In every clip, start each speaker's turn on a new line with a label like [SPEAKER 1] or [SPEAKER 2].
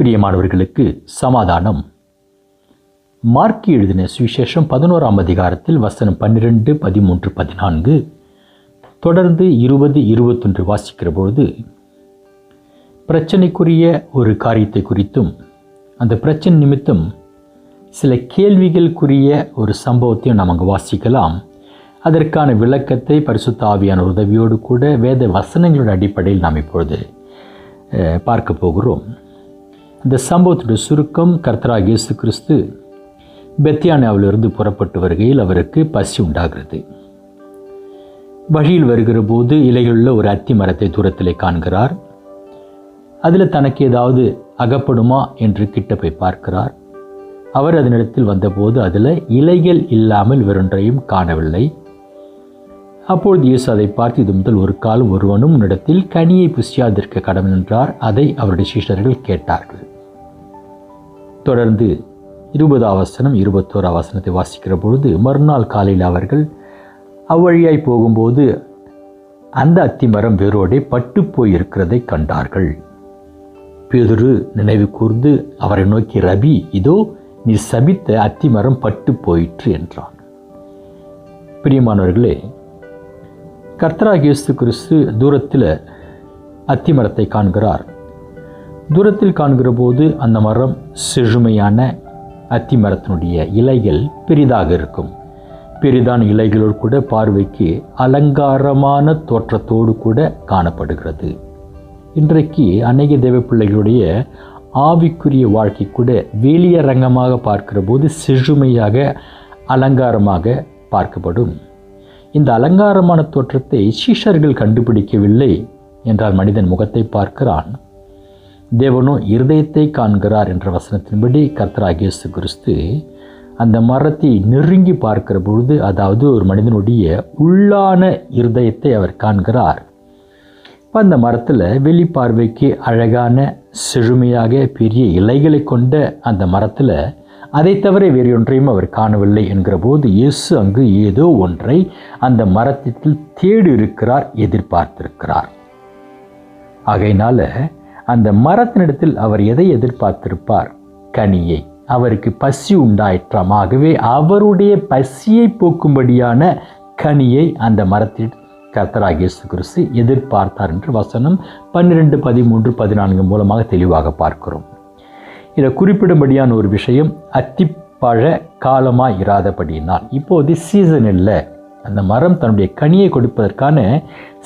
[SPEAKER 1] பிரியமானவர்களுக்கு சமாதானம். மார்க் எழுதின சுவிசேஷம் 11ஆம் அதிகாரத்தில் வசனம் 12, 13, 14 தொடர்ந்து 20, 21 வாசிக்கிற பொழுது பிரச்சனைக்குரிய ஒரு காரியத்தை குறித்தும் அந்த பிரச்சனை நிமித்தம் சில கேள்விகளுக்குரிய ஒரு சம்பவத்தையும் நாம் அங்கு வாசிக்கலாம். அதற்கான விளக்கத்தை பரிசுத்த ஆவியான உதவியோடு கூட வேத வசனங்களோட அடிப்படையில் நாம் இப்பொழுது பார்க்க போகிறோம். இந்த சம்பவத்துடைய சுருக்கம், கர்த்தராகிய இயேசு கிறிஸ்து பெத்யானியாவிலிருந்து புறப்பட்டு வருகையில் அவருக்கு பசி உண்டாகிறது. வழியில் வருகிற போது இலைகளுள்ள ஒரு அத்தி மரத்தை தூரத்திலே காண்கிறார். அதில் தனக்கு ஏதாவது அகப்படுமா என்று கிட்ட போய் பார்க்கிறார். அவர் அதனிடத்தில் வந்தபோது அதில் இலைகள் இல்லாமல் வேறொன்றையும் காணவில்லை. அப்பொழுது இயேசு அதை பார்த்து, இது முதல் ஒரு காலம் ஒருவனும் உன்னிடத்தில் கனியை புசியாதிருக்க கடமை என்றார். அதை அவருடைய சீஷர்கள் கேட்டார்கள். தொடர்ந்து 20ஆம் வசனம் 21ஆம் வசனத்தை வாசிக்கிற பொழுது, மறுநாள் காலையில் அவர்கள் அவ்வழியாய் போகும்போது அந்த அத்திமரம் வேரோடே பட்டு போயிருக்கிறதை கண்டார்கள். பேதுரு நினைவு கூர்ந்து அவரை நோக்கி, ரபி, இதோ நீ சபித்த அத்திமரம் பட்டு போயிற்று என்றான். பிரியமானவர்களே, கர்த்தராகிய இயேசு கிறிஸ்து தூரத்தில் அத்திமரத்தை காண்கிறார். தூரத்தில் காண்கிற போது அந்த மரம் செழுமையான அத்திமரத்தினுடைய இலைகள் பெரிதாக இருக்கும். பெரிதான இலைகளோடு கூட பார்வைக்கு அலங்காரமான தோற்றத்தோடு கூட காணப்படுகிறது. இன்றைக்கு அநேக தேவ பிள்ளைகளுடைய ஆவிக்குரிய வாழ்க்கை கூட வெளியரங்கமாக பார்க்கிற போது செழுமையாக அலங்காரமாக பார்க்கப்படும். இந்த அலங்காரமான தோற்றத்தை சீஷர்கள் கண்டுபிடிக்கவில்லை என்றால் மனிதன் முகத்தை பார்க்கிறான், தேவனோ இருதயத்தை காண்கிறார் என்ற வசனத்தின்படி கர்த்தராகிய இயேசு கிறிஸ்து அந்த மரத்தை நெருங்கி பார்க்கிற பொழுது, அதாவது ஒரு மனிதனுடைய உள்ளான இருதயத்தை அவர் காண்கிறார். இப்போ அந்த மரத்தில் வெளி பார்வைக்கு அழகான செழுமையாக பெரிய இலைகளை கொண்ட அந்த மரத்தில் அதை தவிர வேறு ஒன்றையும் அவர் காணவில்லை என்கிற போது, இயேசு அங்கு ஏதோ ஒன்றை அந்த மரத்தில் தேடி இருக்கிறார், எதிர்பார்த்திருக்கிறார். ஆகையினால அந்த மரத்தினிடத்தில் அவர் எதை எதிர்பார்த்திருப்பார்? கனியை. அவருக்கு பசி உண்டாயிற்றாம். ஆகவே அவருடைய பசியை போக்கும்படியான கனியை அந்த மரத்தில் கர்த்தராகிய இயேசு கிறிஸ்து எதிர்பார்த்தார் என்று வசனம் 12, 13, 14 மூலமாக தெளிவாக பார்க்கிறோம். இதை குறிப்பிடும்படியான ஒரு விஷயம், அத்திப்பழ காலமாக இராதபடியினால் இப்போது சீசன் இல்லை, அந்த மரம் தன்னுடைய கனியை கொடுப்பதற்கான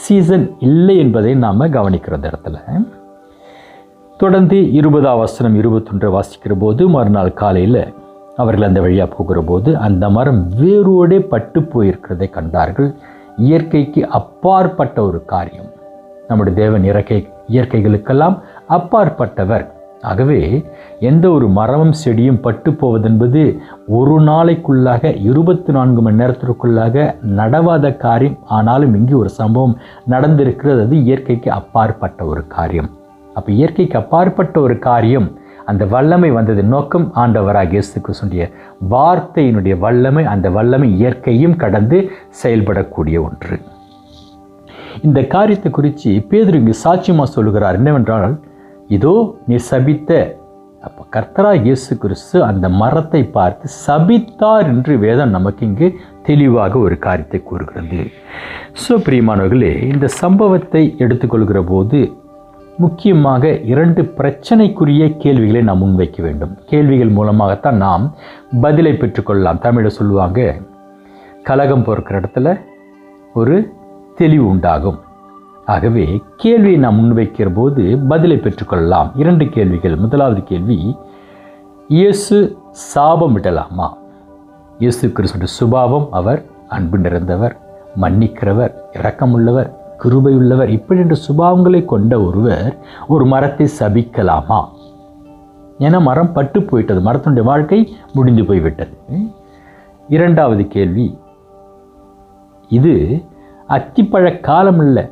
[SPEAKER 1] சீசன் இல்லை என்பதை நாம் கவனிக்கிற இடத்துல தொடர்ந்து 20ஆம் வசனம் 21 வாசிக்கிற போது, மறுநாள் காலையில் அவர்கள் அந்த வழியாக போகிற போது அந்த மரம் வேரோடே பட்டு போயிருக்கிறதை கண்டார்கள். இயற்கைக்கு அப்பாற்பட்ட ஒரு காரியம். நம்முடைய தேவன் இயற்கைகளுக்கெல்லாம் அப்பாற்பட்டவர். ஆகவே எந்த ஒரு மரமும் செடியும் பட்டு போவதென்பது ஒரு நாளைக்குள்ளாக 24 மணி நேரத்திற்குள்ளாக நடவாத காரியம். ஆனாலும் இங்கு ஒரு சம்பவம் நடந்திருக்கிறது. அது இயற்கைக்கு அப்பாற்பட்ட ஒரு காரியம். அப்போ இயற்கைக்கு அப்பாற்பட்ட ஒரு காரியம், அந்த வல்லமை வந்தது நோக்கம் ஆண்டவராகிய இயேசு கிறிஸ்துவினுடைய வார்த்தையினுடைய வல்லமை. அந்த வல்லமை இயற்கையும் கடந்து செயல்படக்கூடிய ஒன்று. இந்த காரியத்தை குறித்து பேதுரு இங்கு சாட்சியமாக சொல்லுகிறார். என்னவென்றால், இதோ நீ சபித்த, அப்போ கர்த்தராகிய இயேசு கிறிஸ்து அந்த மரத்தை பார்த்து சபித்தார் என்று வேதம் நமக்கு இங்கு தெளிவாக ஒரு காரியத்தை கூறுகிறது. பிரியமானவர்களே, இந்த சம்பவத்தை எடுத்துக்கொள்கிற போது முக்கியமாக 2 பிரச்சனைக்குரிய கேள்விகளை நாம் முன்வைக்க வேண்டும். கேள்விகள் மூலமாகத்தான் நாம் பதிலை பெற்றுக்கொள்ளலாம். தமிழில் சொல்லுவாங்க, கலகம் பொறுக்கிற இடத்துல ஒரு தெளிவு உண்டாகும். ஆகவே கேள்வியை நாம் முன்வைக்கிற போது பதிலை பெற்றுக்கொள்ளலாம். 2 கேள்விகள். முதலாவது கேள்வி, இயேசு சாபம் விடலாமா? இயேசு கிறிஸ்துவின் சுபாவம், அவர் அன்பு நிறைந்தவர், மன்னிக்கிறவர், இரக்கமுள்ளவர், கிருபையுள்ளவர், இப்படி என்ற சுபாவங்களை கொண்ட ஒருவர் ஒரு மரத்தை சபிக்கலாமா? ஏன்னா மரம் பட்டு போயிட்டது, மரத்தினுடைய வாழ்க்கை முடிந்து போய்விட்டது. 2வது கேள்வி, இது அத்திப்பழ காலம் இல்லை,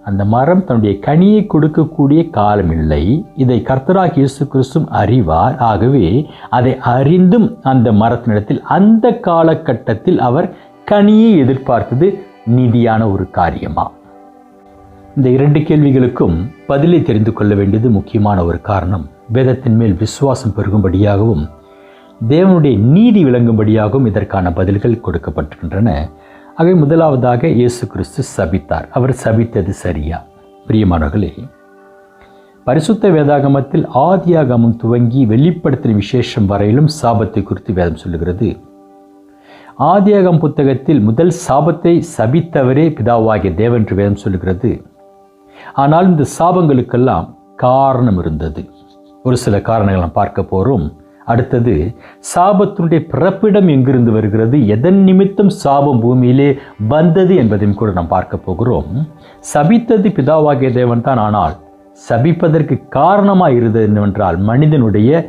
[SPEAKER 1] அந்த மரம் தன்னுடைய கனியை கொடுக்கக்கூடிய காலம் இல்லை. இதை கர்த்தராகிய இயேசு கிறிஸ்து அறிவார். ஆகவே அதை அறிந்தும் அந்த மரத்தினிடத்தில் அந்த காலகட்டத்தில் அவர் கனியை எதிர்பார்த்தது நீதியான ஒரு காரியமா? இந்த 2 கேள்விகளுக்கும் பதிலை தெரிந்து கொள்ள வேண்டியது முக்கியமான ஒரு காரணம். வேதத்தின் மேல் விசுவாசம் பெருகும்படியாகவும் தேவனுடைய நீதி விளங்கும்படியாகவும் இதற்கான பதில்கள் கொடுக்கப்பட்டிருக்கின்றன. ஆகவே முதலாவதாக இயேசு கிறிஸ்து சபித்தார். அவர் சபித்தது சரியா? பிரியமானவர்களே, பரிசுத்த வேதாகமத்தில் ஆதியாகமம் துவங்கி வெளிப்படுத்தின விசேஷம் வரையிலும் சாபத்தை குறித்து வேதம் சொல்லுகிறது. ஆதியாகமம் புத்தகத்தில் முதல் சாபத்தை சபித்தவரே பிதாவாகிய தேவன் என்று வேதம் சொல்லுகிறது. ஆனால் இந்த சாபங்களுக்கெல்லாம் காரணம் இருந்தது. ஒரு சில காரணங்களை நாம் பார்க்க போகிறோம். அடுத்தது, சாபத்தினுடைய பிறப்பிடம் எங்கிருந்து வருகிறது, எதன் நிமித்தம் சாபம் பூமியிலே வந்தது என்பதையும் கூட நாம் பார்க்க போகிறோம். சபித்தது பிதாவாகிய தேவன் தான். ஆனால் சபிப்பதற்கு காரணமாக இருந்தது என்னவென்றால் மனிதனுடைய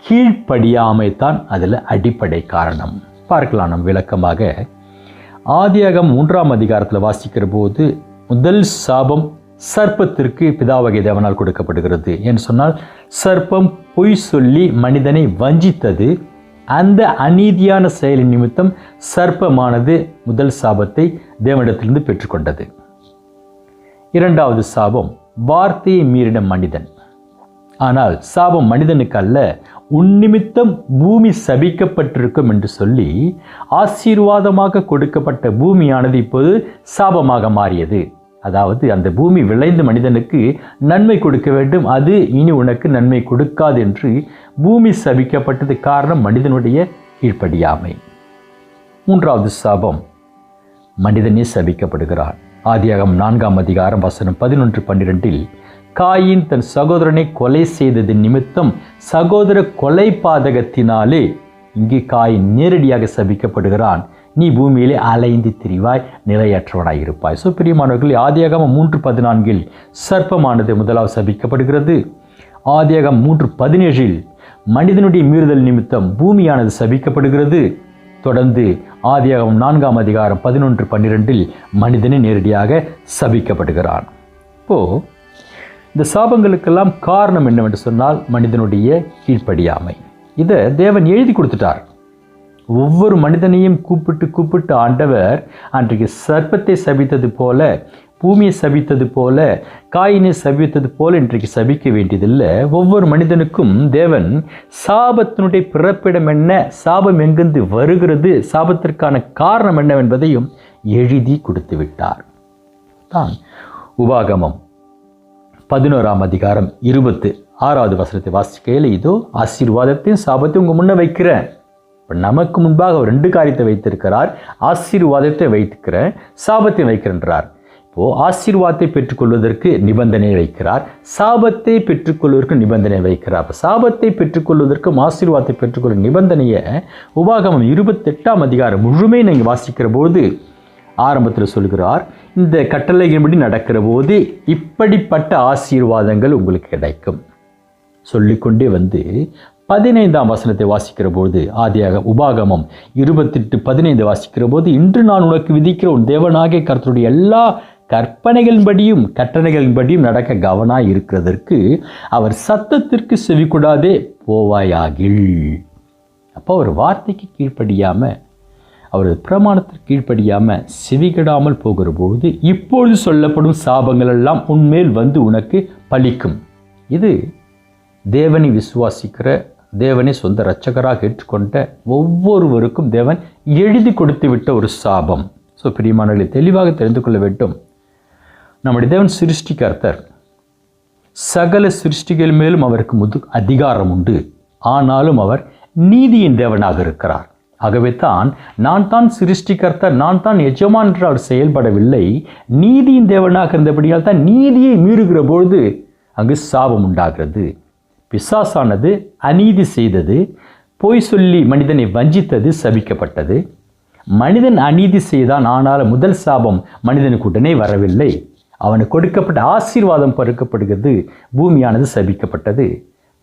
[SPEAKER 1] கீழ்ப்படியாமை தான் அதில் அடிப்படை காரணம். பார்க்கலாம் நம் விளக்கமாக. ஆதியாகமம் 3ஆம் அதிகாரத்தில் வாசிக்கிற போது முதல் சாபம் சர்ப்பத்திற்கு பிதாவாகிய தேவனால் கொடுக்கப்படுகிறது. என்று சொன்னால் சர்ப்பம் பொய் சொல்லி மனிதனை வஞ்சித்தது. அந்த அநீதியான செயலின் நிமித்தம் சர்ப்பமானது முதல் சாபத்தை தேவனிடத்திலிருந்து பெற்றுக்கொண்டது. இரண்டாவது சாபம் வார்த்தையை மீறின மனிதன். ஆனால் சாபம் மனிதனுக்கு அல்ல, உன் நிமித்தம் பூமி சபிக்கப்பட்டிருக்கும் என்று சொல்லி ஆசீர்வாதமாக கொடுக்கப்பட்ட பூமியானது இப்போது சாபமாக மாறியது. அதாவது அந்த பூமி விளைந்து மனிதனுக்கு நன்மை கொடுக்க வேண்டும், அது இனி உனக்கு நன்மை கொடுக்காது என்று பூமி சபிக்கப்பட்டது. காரணம் மனிதனுடைய கீழ்ப்படியாமை. மூன்றாவது சாபம், மனிதனே சபிக்கப்படுகிறான். ஆதியாகமம் 4ஆம் அதிகாரம் வசனம் 11-12 காயின் தன் சகோதரனை கொலை செய்ததின் நிமித்தம் சகோதர கொலை பாதகத்தினாலே இங்கே காயின் நேரடியாக சபிக்கப்படுகிறான். நீ பூமியிலே அலைந்து திரிவாய், நிலையற்றவனாய் இருப்பாய். பிரியமானவர்களே, ஆதியாகமம் 3:14 சர்ப்பமானது முதலாவது சபிக்கப்படுகிறது. ஆதியாகமம் 3:17 மனிதனுடைய மீறுதல் நிமித்தம் பூமியானது சபிக்கப்படுகிறது. தொடர்ந்து ஆதியாகமம் 4ஆம் அதிகாரம் 11-12 மனிதனை நேரடியாக சபிக்கப்படுகிறான். இப்போ இந்த சாபங்களுக்கெல்லாம் காரணம் என்னவென்று சொன்னால் மனிதனுடைய கீழ்ப்படியாமை. இதை தேவன் எழுதி கொடுத்துட்டார். ஒவ்வொரு மனிதனையும் கூப்பிட்டு ஆண்டவர் அன்றைக்கு சர்ப்பத்தை சபித்தது போல, பூமியை சபித்தது போல, காயினை சபித்தது போல இன்றைக்கு சபிக்க வேண்டியதில்லை. ஒவ்வொரு மனிதனுக்கும் தேவன் சாபத்தினுடைய பிறப்பிடம் என்ன, சாபம் எங்கிருந்து வருகிறது, சாபத்திற்கான காரணம் என்னவென்பதையும் எழுதி கொடுத்து விட்டார். தான் உபாகமம் 11ஆம் அதிகாரம் 26வது வசனத்தை வாசிக்கையில், இதோ ஆசீர்வாதத்தையும் சாபத்தையும் உங்கள் முன்ன வைக்கிறேன். இப்போ நமக்கு முன்பாக அவர் 2 காரியத்தை வைத்திருக்கிறார். ஆசீர்வாதத்தை வைத்திருக்கிறேன், சாபத்தை வைக்கிறேன்றார். இப்போது ஆசீர்வாதத்தை பெற்றுக்கொள்வதற்கு நிபந்தனையை வைக்கிறார், சாபத்தை பெற்றுக்கொள்வதற்கு நிபந்தனை வைக்கிறார். அப்போ சாபத்தை பெற்றுக்கொள்வதற்கும் ஆசீர்வாதத்தை பெற்றுக்கொள்ள நிபந்தனையை உபாகமம் 28ஆம் அதிகாரம் முழுமே நீங்கள் வாசிக்கிற போது ஆரம்பத்தில் சொல்கிறார், இந்த கட்டளையின்படி நடக்கிற போது இப்படிப்பட்ட ஆசீர்வாதங்கள் உங்களுக்கு கிடைக்கும் சொல்லிக்கொண்டே வந்து 15ஆம் வசனத்தை வாசிக்கிற போது உபாகமம் 28:15 வாசிக்கிற போது, இன்று நான் உனக்கு விதிக்கிற உன் தேவனாகிய கர்த்தருடைய எல்லா கற்பனைகளின்படியும் கட்டளைகளின்படியும் நடக்க கவனாய் இருக்கிறதற்கு அவர் சத்தத்திற்கு செவிக்கூடாதே போவாயாகில். அப்போ ஒரு வார்த்தைக்கு கீழ்ப்படியாம, அவர் பிரமாணத்திற்கு கீழ்ப்படியாம செவிகிடாமல் போகிற போது இப்பொழுது சொல்லப்படும் சாபங்கள் எல்லாம் உன்மேல் வந்து உனக்கு பலிக்கும். இது தேவனை விசுவாசிக்கிற, தேவனை சொந்த இரட்சகராக ஏற்றுக்கொண்ட ஒவ்வொருவருக்கும் தேவன் எழுதி கொடுத்து விட்ட ஒரு சாபம். பிரியமானவர்களை தெளிவாக தெரிந்து கொள்ள வேண்டும். நம்முடைய தேவன் சிருஷ்டிகர்த்தர். சகல சிருஷ்டிகள் மேலும் அவருக்கு அதிகாரம் உண்டு. ஆனாலும் அவர் நீதியின் தேவனாக இருக்கிறார். ஆகவே தான் நான் தான் சிருஷ்டிகர்த்தர், நான் தான் எஜமான் என்று அவர் செயல்படவில்லை. நீதியின் தேவனாக இருந்தபடியால் தான் நீதியை மீறுகிற பொழுது அங்கு சாபம் உண்டாகிறது. பிசாசானது அநீதி செய்தது, பொய் சொல்லி மனிதனை வஞ்சித்தது, சபிக்கப்பட்டது. மனிதன் அநீதி செய்தான், ஆனால் முதல் சாபம் மனிதனுக்கு உடனே வரவில்லை. அவனுக்கு கொடுக்கப்பட்ட ஆசீர்வாதம் பறிக்கப்படுகிறது, பூமியானது சபிக்கப்பட்டது.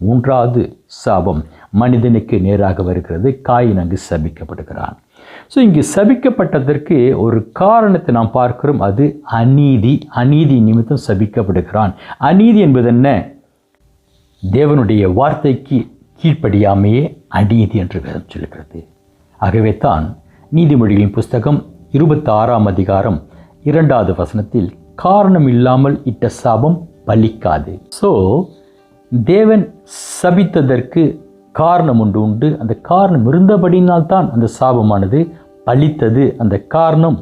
[SPEAKER 1] மூன்றாவது சாபம் மனிதனுக்கு நேராக வருகிறது, காயின் அங்கு சபிக்கப்படுகிறான். இங்கு சபிக்கப்பட்டதற்கு ஒரு காரணத்தை நாம் பார்க்கிறோம், அது அநீதி. அநீதி நிமித்தம் சபிக்கப்படுகிறான். அநீதி என்பது என்ன? தேவனுடைய வார்த்தைக்கு கீழ்ப்படியாமையே அநீதி என்று வேதம் சொல்கிறது. ஆகவே தான் நீதிமொழிகளின் புஸ்தகம் 26ஆம் அதிகாரம் 2வது வசனத்தில் காரணம் இல்லாமல் இட்ட சாபம் பலிக்காது. தேவன் சபித்ததற்கு காரணம் உண்டு. அந்த காரணம் இருந்தபடினால்தான் அந்த சாபமானது பலித்தது. அந்த காரணம்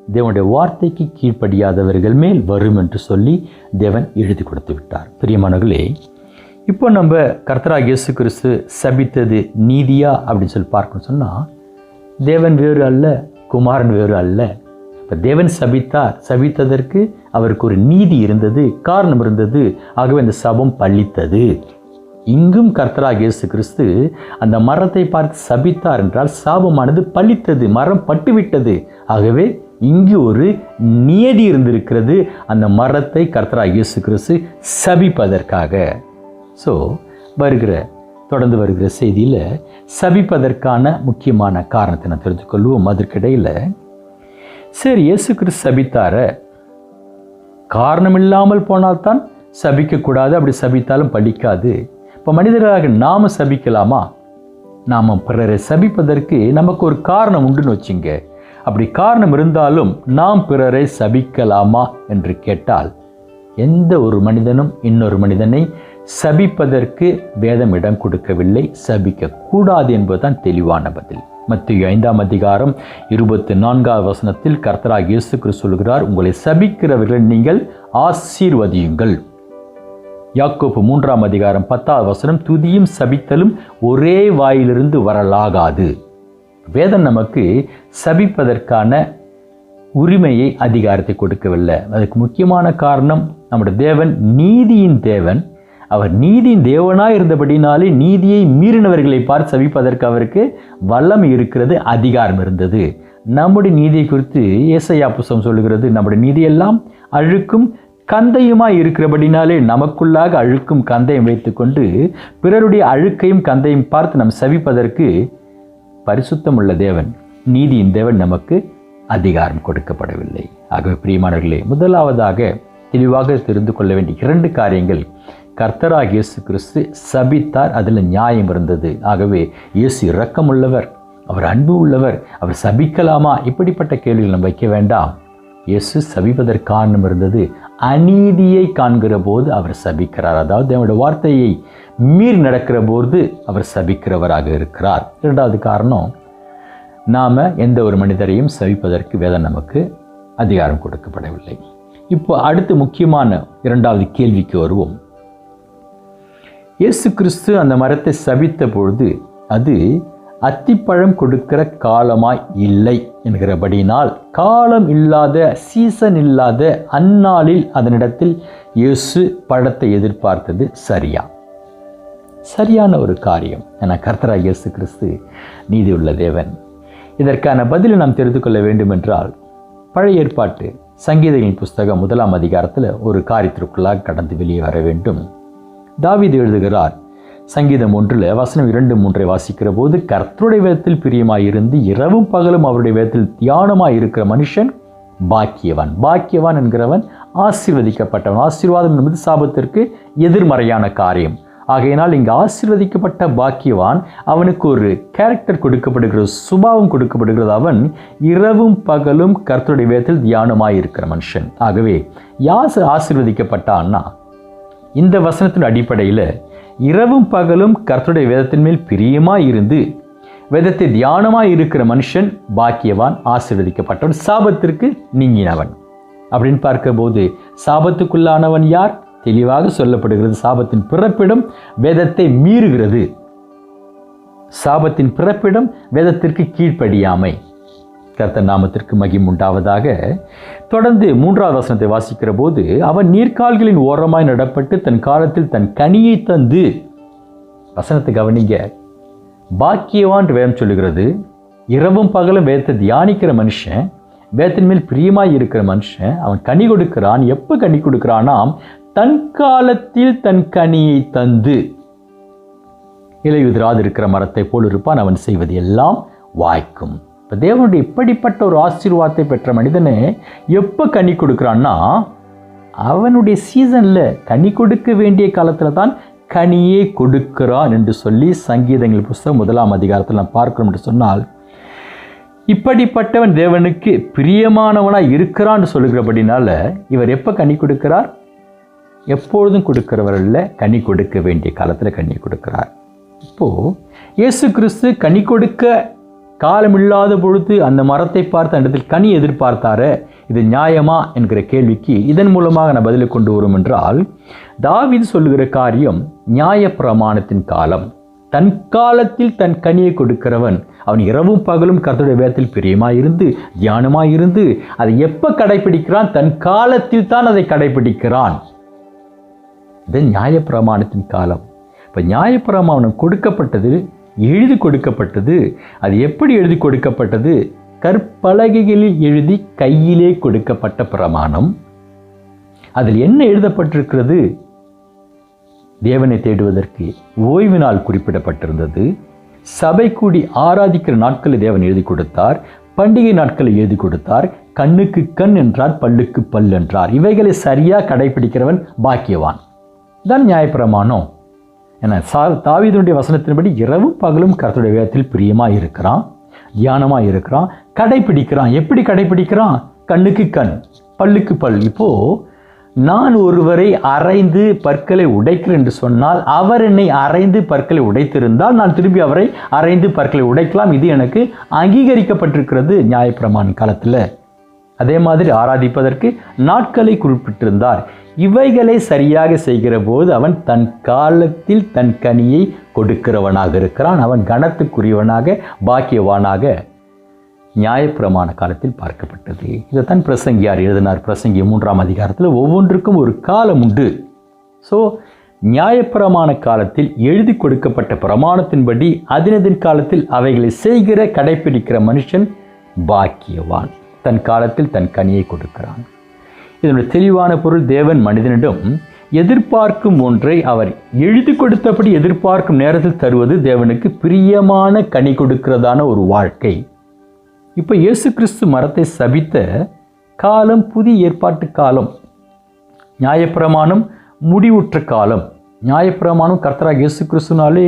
[SPEAKER 1] தேவனுடைய வார்த்தைக்கு கீழ்ப்படியாதவர்கள் மேல் வரும் என்று சொல்லி தேவன் எழுதி கொடுத்து விட்டார். பிரியமானவர்களே, இப்போ நம்ம கர்த்தராகிய இயேசு கிறிஸ்து சபித்தது நீதியா அப்படின்னு சொல்லி பார்க்கணும்னு சொன்னால், தேவன் வேறு அல்ல, குமாரன் வேறு அல்ல. இப்போ தேவன் சபித்ததற்கு அவருக்கு ஒரு நீதி இருந்தது, காரணம் இருந்தது. ஆகவே அந்த சாபம் பலித்தது. இங்கும் கர்த்தராகிய இயேசு கிறிஸ்து அந்த மரத்தை பார்த்து சபித்தார் என்றால் சாபமானது பலித்தது, மரம் பட்டுவிட்டது. ஆகவே இங்கு ஒரு நியதி இருந்திருக்கிறது, அந்த மரத்தை கர்த்தராகிய இயேசு கிறிஸ்து சபிப்பதற்காக. ஸோ தொடர்ந்து வருகிற செய்தியில் சபிப்பதற்கான முக்கியமான காரணத்தை நான் தெரிந்து கொள்வோம். அதற்கிடையில் சரி, இயேசு கிறிஸ்து சபித்தார, காரணம் இல்லாமல் போனால்தான் சபிக்கக்கூடாது, அப்படி சபித்தாலும் பலிக்காது. இப்போ மனிதராக நாம் சபிக்கலாமா? நாம் பிறரை சபிப்பதற்கு நமக்கு ஒரு காரணம் உண்டுன்னு வச்சுங்க. அப்படி காரணம் இருந்தாலும் நாம் பிறரை சபிக்கலாமா என்று கேட்டால், எந்த ஒரு மனிதனும் இன்னொரு மனிதனை சபிப்பதற்கு வேதம் இடம் கொடுக்கவில்லை. சபிக்க கூடாது என்பதுதான் தெளிவான பதில். மத்தேயு 5:24 கர்த்தராகிய இயேசு கிறிஸ்து சொல்கிறார், உங்களை சபிக்கிறவர்கள் நீங்கள் ஆசீர்வதியுங்கள். யாக்கோபு 3:10 துதியும் சபித்தலும் ஒரே வாயிலிருந்து வரலாகாது. வேதம் நமக்கு சபிப்பதற்கான உரிமையை, அதிகாரத்தை கொடுக்கவில்லை. அதுக்கு முக்கியமான காரணம், நம்முடைய தேவன் நீதியின் தேவன். அவர் நீதியின் தேவனாய் இருந்தபடினாலே நீதியை மீறினவர்களை பார்த்து சபிப்பதற்கு அவருக்கு வல்லமை இருக்கிறது, அதிகாரம் இருந்தது. நம்முடைய நீதியை குறித்து ஏசாயா புத்தகம் சொல்லுகிறது, நம்முடைய நீதியெல்லாம் அழுக்கும் கந்தையுமாய் இருக்கிறபடினாலே நமக்குள்ளாக அழுக்கும் கந்தையும் வைத்துக்கொண்டு பிறருடைய அழுக்கையும் கந்தையும் பார்த்து நாம் சபிப்பதற்கு பரிசுத்தமுள்ள தேவன், நீதியின் தேவன் நமக்கு அதிகாரம் கொடுக்கப்படவில்லை. ஆகவே பிரியமானவர்களே, முதலாவதாக தெளிவாக தெரிந்து கொள்ள வேண்டிய 2 காரியங்கள். கர்த்தராகிய இயேசு கிறிஸ்து சபித்தார், அதில் நியாயம் இருந்தது. ஆகவே இயேசு இரக்கமுள்ளவர், அவர் அன்பு உள்ளவர், அவர் சபிக்கலாமா? இப்படிப்பட்ட கேள்விகள் நம்ம வைக்க வேண்டாம். இயேசு சபிப்பதற்கு காரணம் இருந்தது. அநீதியை காண்கிற போது அவர் சபிக்கிறார். அதாவது அவருடைய வார்த்தையை மீறி நடக்கிற போது அவர் சபிக்கிறவராக இருக்கிறார். 2வது காரணம், நாம் எந்த ஒரு மனிதரையும் சபிப்பதற்கு வேதம் நமக்கு அதிகாரம் கொடுக்கப்படவில்லை. இப்போ அடுத்து முக்கியமான 2வது கேள்விக்கு வருவோம். இயேசு கிறிஸ்து அந்த மரத்தை சபித்த பொழுது அது அத்திப்பழம் கொடுக்கிற காலமாய் இல்லை என்கிறபடினால், காலம் இல்லாத, சீசன் இல்லாத அந்நாளில் அதனிடத்தில் இயேசு பழத்தை எதிர்பார்த்தது சரியான ஒரு காரியம். என கர்த்தராகிய இயேசு கிறிஸ்து நீதியுள்ள தேவன். இதற்கான பதிலை நாம் தெரிந்து கொள்ள வேண்டும் என்றால், பழைய ஏற்பாட்டு சங்கீதங்களின் புஸ்தகம் 1ஆம் அதிகாரத்தில் ஒரு காரியத்திற்குள்ளாக கடந்து வெளியே வர வேண்டும். தாவீது எழுதுகிறார், சங்கீதம் 1:2-3 வாசிக்கிற போது, கர்த்தருடைய வேதத்தில் பிரியமாயிருந்து இரவும் பகலும் அவருடைய வேதத்தில் தியானமாய் இருக்கிற மனுஷன் பாக்கியவான். பாக்கியவான் என்கிறவன் ஆசீர்வதிக்கப்பட்டவன். ஆசீர்வாதம் என்பது சாபத்திற்கு எதிர்மறையான காரியம். ஆகையினால் இங்கு ஆசீர்வதிக்கப்பட்ட பாக்கியவான், அவனுக்கு ஒரு கேரக்டர் கொடுக்கப்படுகிறது, சுபாவம் கொடுக்கப்படுகிறது. அவன் இரவும் பகலும் கர்த்தருடைய வேதத்தில் தியானமாய் இருக்கிற மனுஷன். ஆகவே யார் ஆசீர்வதிக்கப்பட்டான்னா, இந்த வசனத்தின் அடிப்படையில் இரவும் பகலும் கர்த்தருடைய வேதத்தின் மேல் பிரியமாய் இருந்து வேதத்தை தியானமாய் இருக்கிற மனுஷன் பாக்கியவான், ஆசீர்வதிக்கப்பட்டவன், சாபத்திற்கு நீங்கினவன். அப்படின்னு பார்க்கும்போது சாபத்துக்குள்ளானவன் யார்? தெளிவாக சொல்லப்படுகிறது. சாபத்தின் பிறப்பிடம் வேதத்தை மீறுகிறது. சாபத்தின் பிறப்பிடம் வேதத்திற்கு கீழ்ப்படியாமை. கர்த்தர் நாமத்திற்கு மகிமை உண்டாவதாக. தொடர்ந்து 3வது வசனத்தை வாசிக்கிற போது, அவன் நீர்க்கால்களின் ஓரமாய் நடப்பட்டு தன் காலத்தில் தன் கனியை தந்து. வசனத்தை கவனிங்க, பாக்கியவான் வேதம் சொல்லுகிறது. இரவும் பகலும் வேதத்தை தியானிக்கிற மனுஷன், வேதத்தின் மேல் பிரியமாய் இருக்கிற மனுஷன், அவன் கனி கொடுக்கிறான். எப்போ கனி கொடுக்கிறானாம்? தன் காலத்தில் தன் கனியை தந்து. இலையுதிராது இருக்கிற மரத்தை போல் இருப்பான், அவன் செய்வது எல்லாம் வாய்க்கும். இப்போ தேவனுடைய இப்படிப்பட்ட ஒரு ஆசீர்வாதத்தை பெற்ற மனிதனை எப்போ கனி கொடுக்குறான்னா, அவனுடைய சீசனில் கனி கொடுக்க வேண்டிய காலத்தில் தான் கனியே கொடுக்கிறான் என்று சொல்லி சங்கீதங்கள் புஸ்தகம் 1ஆம் அதிகாரத்தில் நாம் பார்க்கிறோம் என்று சொன்னால், இப்படிப்பட்டவன் தேவனுக்கு பிரியமானவனாக இருக்கிறான்னு சொல்லுகிறபடினால இவர் எப்போ கனி கொடுக்கிறார்? எப்பொழுதும் கொடுக்கிறவர் அல்ல, கனி கொடுக்க வேண்டிய காலத்தில் கனி கொடுக்கிறார். இப்போது இயேசு கிறிஸ்து கனி கொடுக்க காலம் இல்லாத பொழுது அந்த மரத்தை பார்த்து அந்த இடத்தில் கனி எதிர்பார்த்தார, இது நியாயமா என்கிற கேள்விக்கு இதன் மூலமாக நான் பதிலை கொண்டு வரும் என்றால், தாவீது சொல்லுகிற காரியம் நியாயப்பிரமாணத்தின் காலம். தன் காலத்தில் தன் கனியை கொடுக்கிறவன் அவன் இரவும் பகலும் கர்த்தருடைய வேதத்தில் பிரியமாயிருந்து தியானமாயிருந்து அதை எப்போ கடைபிடிக்கிறான்? தன் காலத்தில் தான் அதை கடைபிடிக்கிறான். இது நியாயப்பிரமாணத்தின் காலம். இப்போ நியாயப்பிரமாணம் கொடுக்கப்பட்டது, எழுதி கொடுக்கப்பட்டது. அது எப்படி எழுதி கொடுக்கப்பட்டது? கற்பலகைகளில் எழுதி கையிலே கொடுக்கப்பட்ட பிரமாணம். அதில் என்ன எழுதப்பட்டிருக்கிறது? தேவனை தேடுவதற்கு ஓய்வு நாள் குறிப்பிடப்பட்டிருந்தது. சபை கூடி ஆராதிக்கிற நாட்களை தேவன் எழுதி கொடுத்தார். பண்டிகை நாட்களை எழுதி கொடுத்தார். கண்ணுக்கு கண் என்றார், பல்லுக்கு பல் என்றார். இவைகளை சரியாக கடைபிடிக்கிறவன் பாக்கியவான். தான் நியாயப்பிரமாணம். ஏன்னா தாவீதுடைய வசனத்தின்படி இரவும் பகலும் கர்த்தருடைய வேதத்தில் பிரியமாக இருக்கிறான், தியானமாக இருக்கிறான், கடைபிடிக்கிறான். எப்படி கடைபிடிக்கிறான்? கண்ணுக்கு கண், பல்லுக்கு பல். இப்போது நான் ஒருவரை அறைந்து பற்களை உடைக்கிறேன் என்று சொன்னால், அவர் என்னை அறைந்து பற்களை உடைத்திருந்தால் நான் திரும்பி அவரை அறைந்து பற்களை உடைக்கலாம். இது எனக்கு அங்கீகரிக்கப்பட்டிருக்கிறது நியாயப்பிரமாண காலத்தில். அதே மாதிரி ஆராதிப்பதற்கு நாட்களை குறிப்பிட்டிருந்தார். இவைகளை சரியாக செய்கிற போது அவன் தன் காலத்தில் தன் கனியை கொடுக்கிறவனாக இருக்கிறான். அவன் கனத்துக்குரியவனாக, பாக்கியவானாக நியாயப்பிரமாண காலத்தில் பார்க்கப்பட்டது. இதைத்தான் பிரசங்கியார் எழுதினார். பிரசங்கி 3ஆம் அதிகாரத்தில் ஒவ்வொன்றுக்கும் ஒரு காலம் உண்டு. ஸோ நியாயப்பிரமாண காலத்தில் எழுதி கொடுக்கப்பட்ட பிரமாணத்தின்படி அதினதின் காலத்தில் அவைகளை செய்கிற கடைப்பிடிக்கிற மனுஷன் பாக்கியவான். தன் காலத்தில் தன் கனியை கொடுக்கிறான். இதனுடைய தெளிவான பொருள், தேவன் மனிதனிடம் எதிர்பார்க்கும் ஒன்றை அவர் எழுதி கொடுத்தபடி எதிர்பார்க்கும் நேரத்தில் தருவது தேவனுக்கு பிரியமான கனி கொடுக்கிறதான ஒரு வாழ்க்கை. இப்போ இயேசு கிறிஸ்து மரத்தை சபித்த காலம் புதிய ஏற்பாட்டு காலம். நியாயப்பிரமாணம் முடிவுற்ற காலம். நியாயப்பிரமாணம் கர்த்தராகிய இயேசு கிறிஸ்துவினாலே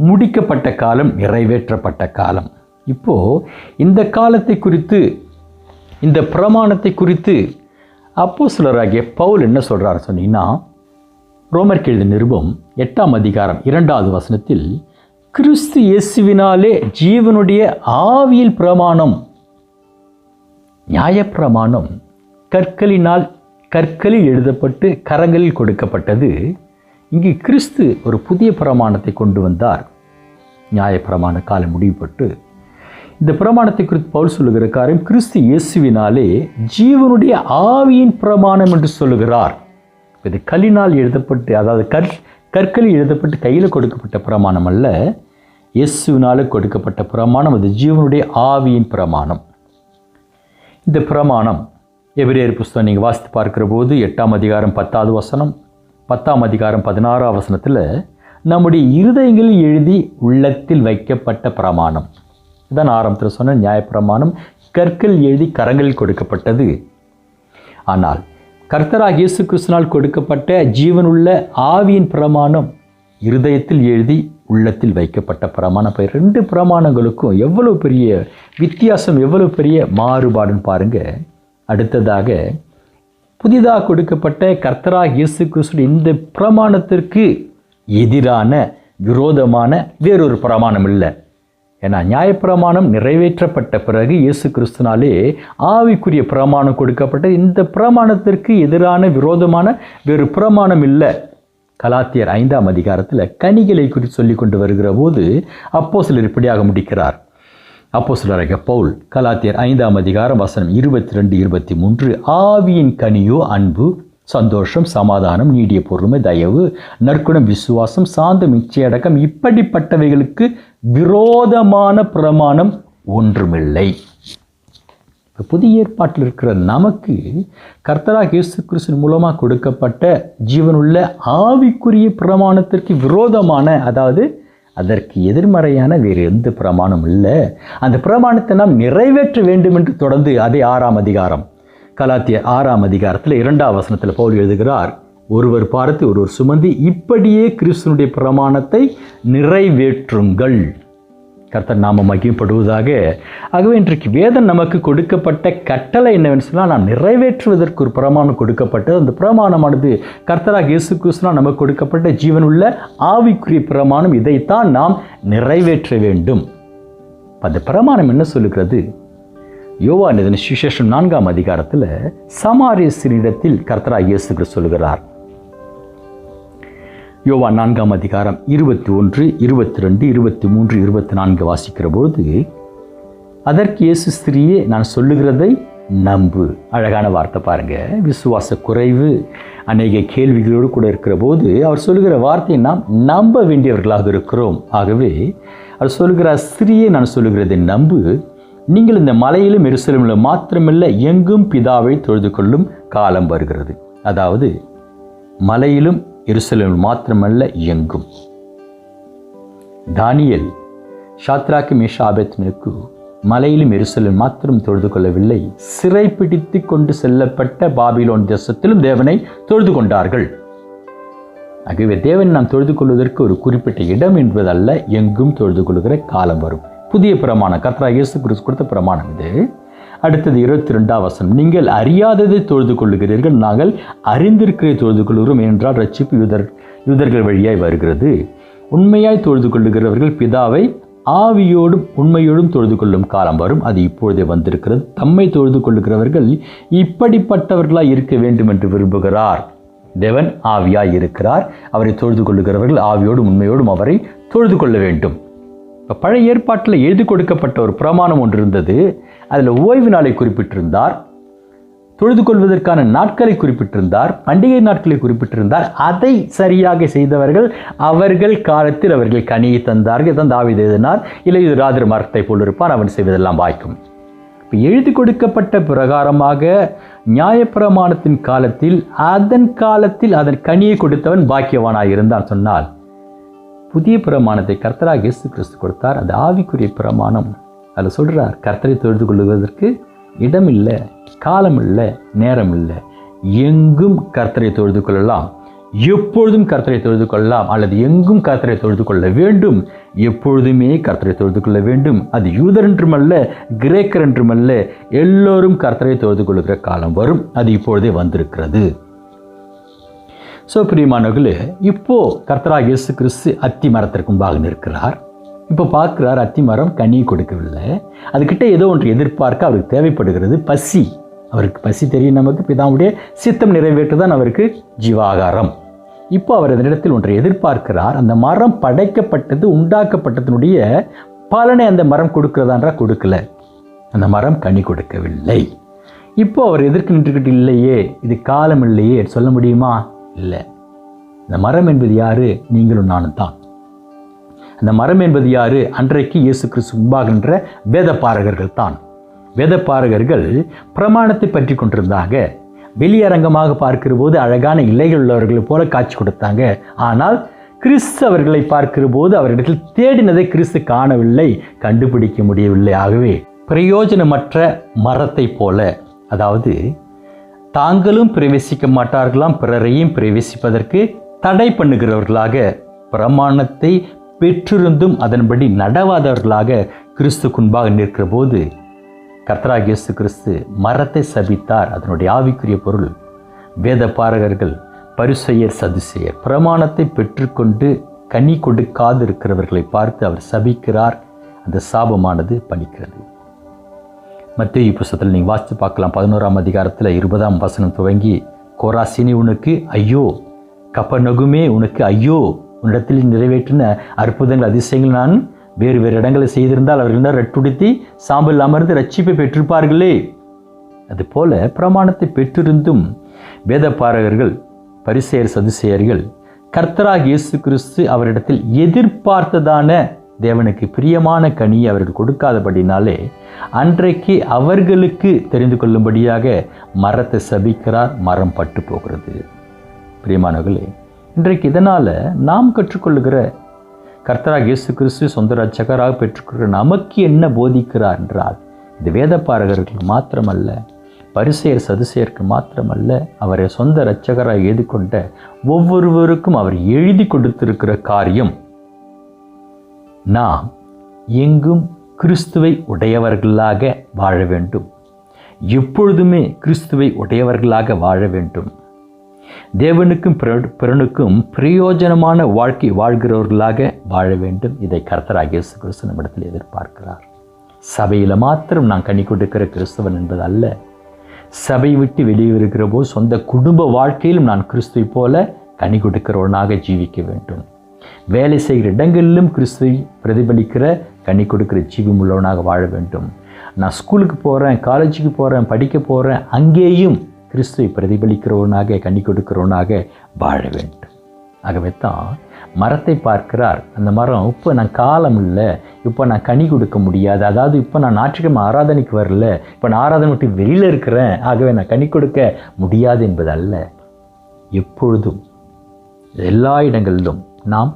[SPEAKER 1] முடிக்கப்பட்ட காலம், நிறைவேற்றப்பட்ட காலம். இப்போது இந்த காலத்தை குறித்து, இந்த பிரமாணத்தை குறித்து அப்போஸ்தலராகிய பவுல் என்ன சொல்கிறார் சொன்னீங்கன்னா, ரோமருக்கு எழுதிய நிருபம் 8ஆம் அதிகாரம் 2வது வசனத்தில், கிறிஸ்து இயேசுவினாலே ஜீவனுடைய ஆவியில் பிரமாணம். நியாயப்பிரமாணம் கற்களில் எழுதப்பட்டு கரங்களில் கொடுக்கப்பட்டது. இங்கு கிறிஸ்து ஒரு புதிய பிரமாணத்தை கொண்டு வந்தார். நியாயப்பிரமாண காலம் முடிவுபட்டு இந்த பிரமாணத்தை குறித்து பவுல் சொல்லுகிற காரியம், கிறிஸ்து இயேசுவினாலே ஜீவனுடைய ஆவியின் பிரமாணம் என்று சொல்லுகிறார். இது கல்லினால் எழுதப்பட்டு, அதாவது கற்களில் எழுதப்பட்டு கையில் கொடுக்கப்பட்ட பிரமாணம் அல்ல, இயேசுவினாலே கொடுக்கப்பட்ட பிரமாணம். அது ஜீவனுடைய ஆவியின் பிரமாணம். இந்த பிரமாணம் எபிரேயர் புஸ்தகம் நீங்கள் வாசித்து பார்க்கிற போது 8ஆம் அதிகாரம் 10வது வசனம், 10ஆம் அதிகாரம் 16ஆம் வசனத்தில் நம்முடைய இருதயங்களில் எழுதி உள்ளத்தில் வைக்கப்பட்ட பிரமாணம். இதான் ஆரம்பத்தில் சொன்ன நியாயப்பிரமாணம் கற்கள் எழுதி கரங்களில் கொடுக்கப்பட்டது. ஆனால் கர்த்தராகிய இயேசு கிறிஸ்துவினால் கொடுக்கப்பட்ட ஜீவனுள்ள ஆவியின் பிரமாணம் இருதயத்தில் எழுதி உள்ளத்தில் வைக்கப்பட்ட பிரமாணம். இப்போ 2 பிரமாணங்களுக்கும் எவ்வளவு பெரிய வித்தியாசம், எவ்வளவு பெரிய மாறுபாடுன்னு பாருங்க. அடுத்ததாக புதிதாக கொடுக்கப்பட்ட கர்த்தராகிய இயேசு கிறிஸ்துவின் இந்த பிரமாணத்திற்கு எதிரான, விரோதமான வேறொரு பிரமாணம் இல்லை. ஏன்னா நியாயப்பிரமாணம் நிறைவேற்றப்பட்ட பிறகு இயேசு கிறிஸ்துனாலே ஆவிக்குரிய பிரமாணம் கொடுக்கப்பட்ட, இந்த பிரமாணத்திற்கு எதிரான விரோதமான வேறு பிரமாணம் இல்லை. கலாத்தியர் 5ஆம் அதிகாரத்தில் கனிகளை குறித்து சொல்லி கொண்டு வருகிற போது அப்போஸ்தலர் இப்படியாக முடிக்கிறார். அப்போஸ்தலராகிய பவுல் கலாத்தியர் 5ஆம் அதிகாரம் வசனம் 22-23, ஆவியின் கனியோ அன்பு, சந்தோஷம், சமாதானம், நீடிய பொறுமை, தயவு, நற்குணம், விசுவாசம், சாந்தம், இச்சையடக்கம், இப்படிப்பட்டவைகளுக்கு விரோதமான பிரமாணம் ஒன்றுமில்லை. புதிய ஏற்பாட்டில் இருக்கிற நமக்கு கர்த்தராகிய இயேசு கிறிஸ்துவின் மூலமாக கொடுக்கப்பட்ட ஜீவனுள்ள ஆவிக்குரிய பிரமாணத்திற்கு விரோதமான, அதாவது அதற்கு எதிர்மறையான வேறு எந்த பிரமாணம் இல்லை. அந்த பிரமாணத்தை நாம் நிறைவேற்ற வேண்டும் என்று தொடர்ந்து அதே 6ஆம் அதிகாரம், கலாத்தியர் 6ஆம் அதிகாரத்தில் 2ஆம் வசனத்தில் பவுல் எழுதுகிறார், ஒருவர் பாரத்தை ஒருவர் சுமந்து இப்படியே கிறிஸ்துவனுடைய பிரமாணத்தை நிறைவேற்றுங்கள். கர்த்தர் நாம மகிமைப்படுவதாக. ஆகவே இன்றைக்கு வேதம் நமக்கு கொடுக்கப்பட்ட கட்டளை என்னவென்று சொன்னால், நாம் நிறைவேற்றுவதற்கு ஒரு பிரமாணம் கொடுக்கப்பட்டது. அந்த பிரமாணமானது கர்த்தராக இயேசு கிறிஸ்துவினால் நமக்கு கொடுக்கப்பட்ட ஜீவனுள்ள ஆவிக்குரிய பிரமாணம். இதைத்தான் நாம் நிறைவேற்ற வேண்டும். அந்த பிரமாணம் என்ன சொல்லுகிறது? யோவான் எழுதின சுவிசேஷம் 4ஆம் அதிகாரத்தில் சமாரிய ஸ்திரீயிடத்தில் கர்த்தராக இயேசு கிறிஸ்து சொல்கிறார். யோவான் 4ஆம் அதிகாரம் 21, 22, 23, 24 வாசிக்கிற பொழுது, அதற்கு இயேசு, ஸ்திரீயே, நான் சொல்லுகிறதை நம்பு. அழகான வார்த்தை பாருங்க. விசுவாச குறைவு, அநேக கேள்விகளோடு கூட இருக்கிற போது அவர் சொல்லுகிற வார்த்தையை நாம் நம்ப வேண்டியவர்களாக இருக்கிறோம். ஆகவே அவர் சொல்லுகிறார், ஸ்திரீயே, நான் சொல்லுகிறதை நம்பு. நீங்கள் இந்த மலையிலும் எருசலேமிலும் மாத்திரமல்ல, எங்கும் பிதாவை தொழுது கொள்ளும் காலம் வருகிறது. அதாவது மலையிலும் எருசலேமில் மாத்திரமல்ல, எங்கும். தானியேல் ஷாத்ராக்கு, மேஷா, ஆபேத்நேகோ மலையிலும் எருசலேமில் மாத்திரம் தொழுது கொள்ளவில்லை, சிறை பிடித்து கொண்டு செல்லப்பட்ட பாபிலோன் தேசத்திலும் தேவனை தொழுது கொண்டார்கள். ஆகவே தேவன் நாம் தொழுது கொள்வதற்கு ஒரு குறிப்பிட்ட இடம் என்பதல்ல, எங்கும் தொழுது கொள்கிற காலம் வரும். புதிய பிரமாணம், கர்த்தராகிய இயேசு கிறிஸ்து கொடுத்த பிரமாணம் இது. அடுத்தது 22ஆம் வசனம், நீங்கள் அறியாததை தொழுது கொள்ளுகிறீர்கள், நாங்கள் அறிந்திருக்கிறதை தொழுது கொள்கிறோம், ஏனென்றால் ரட்சிப்பு யூதர்கள் வழியாய் வருகிறது. உண்மையாய் தொழுது கொள்ளுகிறவர்கள் பிதாவை ஆவியோடும் உண்மையோடும் தொழுது கொள்ளும் காலம் வரும், அது இப்பொழுதே வந்திருக்கிறது. தம்மை தொழுது கொள்ளுகிறவர்கள் இப்படிப்பட்டவர்களாய் இருக்க வேண்டும் என்று விரும்புகிறார். தேவன் ஆவியாய் இருக்கிறார். அவரை தொழுது கொள்ளுகிறவர்கள் ஆவியோடும் உண்மையோடும் அவரை தொழுது கொள்ள வேண்டும். இப்போ பழைய ஏற்பாட்டில் எழுதி கொடுக்கப்பட்ட ஒரு பிரமாணம் ஒன்று இருந்தது. அதில் ஓய்வு நாளை குறிப்பிட்டிருந்தார், தொழுது கொள்வதற்கான நாட்களை குறிப்பிட்டிருந்தார், பண்டிகை நாட்களை குறிப்பிட்டிருந்தார். அதை சரியாக செய்தவர்கள் அவர்கள் காலத்தில் அவர்கள் கனியை தந்தார்கள். தான் தாவீது எழுதினார், இல்லை இது ராஜர் மரத்தை போல் இருப்பான், அவன் செய்வதெல்லாம் வாய்க்கும். இப்போ எழுதி கொடுக்கப்பட்ட பிரகாரமாக நியாயப்பிரமாணத்தின் காலத்தில் அதன் கனியை கொடுத்தவன் பாக்கியவானாக இருந்தான் சொன்னால், புதிய பிரமாணத்தை கர்த்தராக இயேசு கிறிஸ்து கொடுத்தார். அது ஆவிக்குரிய பிரமாணம். அதில் சொல்கிறார், கர்த்தரை தொழுது கொள்வதற்கு இடம் இல்லை, காலம் இல்லை, நேரம் இல்லை, எங்கும் கர்த்தரை தொழுது கொள்ளலாம், எப்பொழுதும் கர்த்தரை தொழுது கொள்ளலாம், அல்லது எங்கும் கர்த்தரை தொழுது கொள்ள வேண்டும், எப்பொழுதுமே கர்த்தரை தொழுது கொள்ள வேண்டும். அது யூதர் என்றுமல்ல, கிரேக்கர் என்றுமல்ல, எல்லோரும் கர்த்தரை தொழுது கொள்கிற காலம் வரும், அது இப்பொழுதே வந்திருக்கிறது. பிரியமானவர்களே, இப்போ கர்த்தராகிய இயேசு கிறிஸ்து அத்தி மரத்திற்கு முன்பாக நிற்கிறார். இப்போ பார்க்கிறார், அத்தி மரம் கனி கொடுக்கவில்லை. அதுக்கிட்ட ஏதோ ஒன்று எதிர்பார்க்க அவருக்கு தேவைப்படுகிறது, பசி. அவருக்கு பசி தெரியும், நமக்கு பிதாவுடைய சித்தம் நிறைவேற்றுதான் அவருக்கு ஜீவாகாரம். இப்போ அவர் அதனிடத்தில் ஒன்றை எதிர்பார்க்கிறார். அந்த மரம் படைக்கப்பட்டது, உண்டாக்கப்பட்டதனுடைய பலனை அந்த மரம் கொடுக்கிறதான்றா? கொடுக்கல. அந்த மரம் கனி கொடுக்கவில்லை. இப்போ அவர் எதிர்க்கு நின்றுக்கிட்டு, இல்லையே இது காலம் இல்லையே சொல்ல முடியுமா? இல்லை. இந்த மரம் என்பது யாரு? நீங்களும் நானும் தான். அந்த மரம் என்பது யாரு? அன்றைக்கு இயேசு கிறிஸ்து முன்பாகின்ற வேதபாரகர்கள் தான். வேதபாரகர்கள் பிரமாணத்தை பற்றி கொண்டிருந்தாங்க. வெளியரங்கமாக பார்க்கிற போது அழகான இலைகள் உள்ளவர்களை போல காட்சி கொடுத்தாங்க. ஆனால் கிறிஸ்து அவர்களை பார்க்கிற போது அவரிடத்தில் தேடினதை கிறிஸ்து காணவில்லை, கண்டுபிடிக்க முடியவில்லை. ஆகவே பிரயோஜனமற்ற மரத்தை போல, அதாவது தாங்களும் பிரவேசிக்க மாட்டார்களாம், பிறரையும் பிரவேசிப்பதற்கு தடை பண்ணுகிறவர்களாக, பிரமாணத்தை பெற்றிருந்தும் அதன்படி நடவாதவர்களாக கிறிஸ்துக்கு முன்பாக நிற்கிற போது கர்த்தராகிய இயேசு கிறிஸ்து மரத்தை சபித்தார். அதனுடைய ஆவிக்குரிய பொருள், வேத பாரகர்கள், பரிசேயர், சதுசேயர் பிரமாணத்தை பெற்றுக்கொண்டு கனி கொடுக்காது இருக்கிறவர்களை பார்த்து அவர் சபிக்கிறார். அந்த சாபமானது பலிக்கிறது. மத்தேயு புத்தகத்தில் நீங்கள் வாசித்து பார்க்கலாம். 11ஆம் அதிகாரத்தில் 20ஆம் வசனம் துவங்கி, கோராசினி உனக்கு ஐயோ, கப்பர்நகுமே உனக்கு ஐயோ, உன்னிடத்தில் நிறைவேற்றின அற்புதங்கள் அதிசயங்கள் நான் வேறு வேறு இடங்களை செய்திருந்தால் அவர்கள் ரட்டுடுத்தி சாம்பல் அமர்ந்து ரட்சிப்பை பெற்றிருப்பார்களே. அதுபோல பிரமாணத்தை பெற்றிருந்தும் வேதபாரகர்கள், பரிசேயர், சதுசேயர்கள் கர்த்தராகிய இயேசு கிறிஸ்து அவரிடத்தில் எதிர்பார்த்ததான தேவனுக்கு பிரியமான கனியை அவர்கள் கொடுக்காதபடினாலே அன்றைக்கு அவர்களுக்கு தெரிந்து கொள்ளும்படியாக மரத்தை சபிக்கிறார். மரம் பட்டு போகிறது. பிரியமானவர்களே, இன்றைக்கு இதனால் நாம் கற்றுக்கொள்ளுகிற கர்த்தராகிய இயேசு கிறிஸ்து சொந்த இரட்சகராக பெற்றுக்கொள்கிற நமக்கு என்ன போதிக்கிறார் என்றால், இது வேதபாரகர்களுக்கு மாத்திரமல்ல, பரிசேயர், சதுசேயருக்கு மாத்திரமல்ல, அவரை சொந்த இரட்சகராக ஏற்றுக்கொண்ட ஒவ்வொருவருக்கும் அவர் எழுதி கொடுத்திருக்கிற காரியம், நாம் எங்கும் கிறிஸ்துவை உடையவர்களாக வாழ வேண்டும். எப்பொழுதுமே கிறிஸ்துவை உடையவர்களாக வாழ வேண்டும். தேவனுக்கும் பிறனுக்கும் பிரயோஜனமான வாழ்க்கை வாழ்கிறவர்களாக வாழ வேண்டும். இதை கர்த்தராகிய இயேசு கிறிஸ்து நம்மிடத்தில் எதிர்பார்க்கிறார். சபையில் மாத்திரம் நான் கனி கொடுக்கிற கிறிஸ்தவன் என்பது அல்ல. சபை விட்டு வெளியே இருக்கிற போது சொந்த குடும்ப வாழ்க்கையிலும் நான் கிறிஸ்துவை போல கனி கொடுக்கிறவனாக ஜீவிக்க வேண்டும். வேலை செய்கிற இடங்களிலும் கிறிஸ்துவை பிரதிபலிக்கிற கனி கொடுக்கிற ஜீவம் உள்ளவனாக வாழ வேண்டும். நான் ஸ்கூலுக்கு போகிறேன், காலேஜுக்கு போகிறேன், படிக்க போகிறேன், அங்கேயும் கிறிஸ்துவை பிரதிபலிக்கிறவனாக கனி கொடுக்கிறவனாக வாழ வேண்டும். ஆகவே தான் மரத்தை பார்க்கிறார். அந்த மரம் இப்போ நான் காலம் இல்லை, இப்போ நான் கனி கொடுக்க முடியாது, அதாவது இப்போ நான் ஞாயிற்றுக்கிழமை ஆராதனைக்கு வரல, இப்போ நான் ஆராதனை விட்டு வெளியில் இருக்கிறேன், ஆகவே நான் கனி கொடுக்க முடியாது என்பது அல்ல. எப்பொழுதும் எல்லா இடங்களிலும் நாம்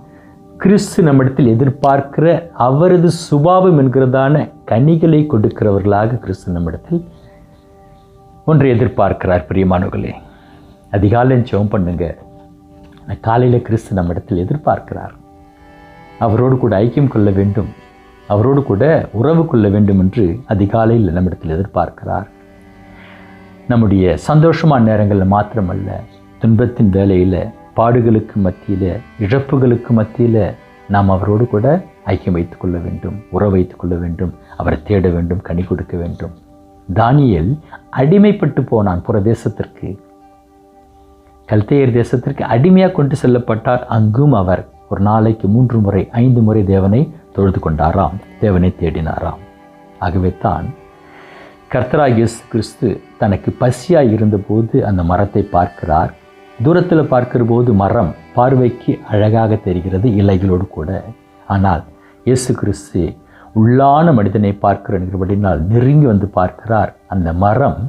[SPEAKER 1] கிறிஸ்து நம்மிடத்தில் எதிர்பார்க்கிற அவரது சுபாவம் என்கிறதான கனிகளை கொடுக்கிறவர்களாக கிறிஸ்து நம்மிடத்தில் ஒன்றை எதிர்பார்க்கிறார். பிரியமானவர்களே, அதிகாலையில் ஜெபம் பண்ணுங்க. காலையில் கிறிஸ்து நம்மிடத்தில் எதிர்பார்க்கிறார். அவரோடு கூட ஐக்கியம் கொள்ள வேண்டும், அவரோடு கூட உறவு கொள்ள வேண்டும் என்று அதிகாலையில் நம்மிடத்தில் எதிர்பார்க்கிறார். நம்முடைய சந்தோஷமான நேரங்களில் மாத்திரமல்ல, துன்பத்தின் வேலையில், பாடுகளுக்கு மத்தியில், இழப்புகளுக்கு மத்தியில் நாம் அவரோடு கூட ஐக்கியம் வைத்துக் கொள்ள வேண்டும், உறவு வைத்துக் கொள்ள வேண்டும், அவரை தேட வேண்டும், கனி கொடுக்க வேண்டும். தானியேல் அடிமைப்பட்டு போனான். புறதேசத்திற்கு, கல்தேயர் தேசத்திற்கு அடிமையாக கொண்டு செல்லப்பட்டார். அங்கும் அவர் ஒரு நாளைக்கு 3 முறை 5 முறை தேவனை தொழுது கொண்டாராம், தேவனை தேடினாராம். ஆகவே தான் கர்த்தராகிய இயேசு கிறிஸ்து தனக்கு பசியாய் இருந்தபோது அந்த மரத்தை பார்க்கிறார். தூரத்தில் பார்க்கிற போது மரம் பார்வைக்கு அழகாக தெரிகிறது, இலைகளோடு கூட. ஆனால் இயேசு கிறிஸ்து உள்ளான மனிதனை பார்க்கிறபடினால் நெருங்கி வந்து பார்க்கிறார். அந்த மரம்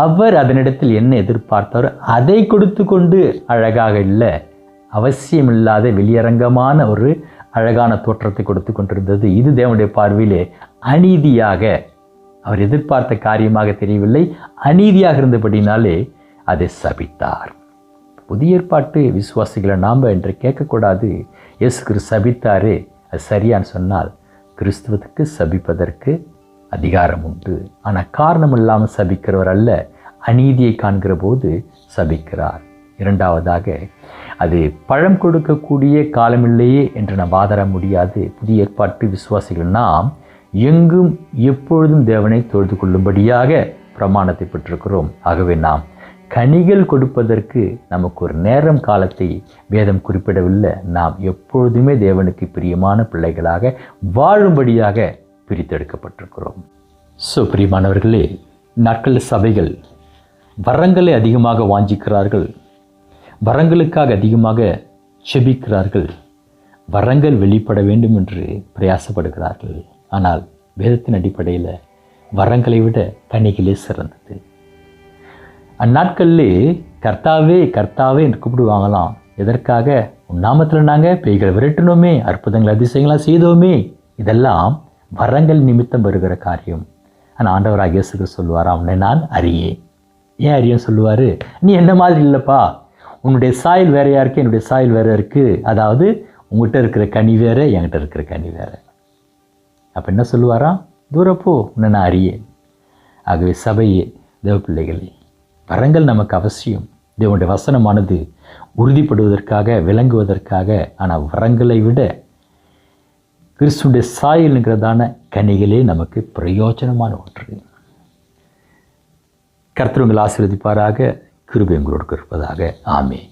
[SPEAKER 1] அவர் அதனிடத்தில் என்ன எதிர்பார்த்தாரோ அதை கொடுத்து கொண்டு அழகாக இல்லை, அவசியமில்லாத வெளியரங்கமான ஒரு அழகான தோற்றத்தை கொடுத்து கொண்டிருந்தது. இது தேவனுடைய பார்வையிலே அநீதியாக, அவர் எதிர்பார்த்த காரியமாக தெரியவில்லை, அநீதியாக இருந்தபடினாலே அதை சபித்தார். புதிய ஏற்பாட்டு விசுவாசிகளை நாம் என்று கேட்கக்கூடாது. இயேசு கிறிஸ்து சபித்தாரே, அது சரியான்னு சொன்னால் கிறிஸ்துவத்துக்கு சபிப்பதற்கு அதிகாரம் உண்டு. ஆனால் காரணம் இல்லாமல் சபிக்கிறவர் அல்ல, அநீதியை காண்கிற போது சபிக்கிறார். இரண்டாவதாக, அது பழம் கொடுக்கக்கூடிய காலமில்லையே என்று நாம் வாதாட முடியாது. புதிய ஏற்பாட்டு விசுவாசிகள் நாம் எங்கும் எப்பொழுதும் தேவனை தொழுது கொள்ளும்படியாக பிரமாணத்தை பெற்றிருக்கிறோம். ஆகவே நாம் கனிகள் கொடுப்பதற்கு நமக்கு ஒரு நேரம் காலத்தை வேதம் குறிப்பிடவில்லை. நாம் எப்பொழுதுமே தேவனுக்கு பிரியமான பிள்ளைகளாக வாழும்படியாக பிரித்தெடுக்கப்பட்டிருக்கிறோம். பிரியமானவர்களே, நாட்கள் சபைகள் வரங்களை அதிகமாக வாஞ்சிக்கிறார்கள், வரங்களுக்காக அதிகமாக செபிக்கிறார்கள், வரங்கள் வெளிப்பட வேண்டும் என்று பிரயாசப்படுகிறார்கள். ஆனால் வேதத்தின் அடிப்படையில் வரங்களை விட கனிகளே சிறந்தது. அந்நாட்களிலே கர்த்தாவே கர்த்தாவே என்று கூப்பிடுவாங்களாம். எதற்காக? நாமத்தில் நாங்கள் பேய்கள் விரட்டினோமே, அற்புதங்கள் அதிசயங்களாக செய்தோமே. இதெல்லாம் வரங்கள் நிமித்தம் வருகிற காரியம். ஆனால் ஆண்டவராகிய இயேசு கிறிஸ்து சொல்லுவாராம், உன்னை நான் அறியேன். ஏன் அறியேன்னு சொல்லுவார்? நீ என்ன மாதிரி இல்லைப்பா, உன்னுடைய சாயல் வேறையா இருக்குது, என்னுடைய சாயல் வேற இருக்குது. அதாவது உங்கள்கிட்ட இருக்கிற கனி வேற, என்கிட்ட இருக்கிற கனி வேற. அப்போ என்ன சொல்லுவாராம்? தூரப்போ, உன்னை நான் அறியேன். ஆகவே சபையே, தேவ பிள்ளைகளே, வரங்கள் நமக்கு அவசியம். தேவனுடைய வசனமானது உறுதிப்படுவதற்காக, விளங்குவதற்காக. ஆனால் வரங்களை விட கிறிஸ்துடைய சாயல்ங்கிறதான கனிகளே நமக்கு பிரயோஜனமான ஒன்று. கர்த்தர் உங்களை ஆசீர்வதிப்பாராக. கிருபை உங்களோடு இருப்பதாக. ஆமென்.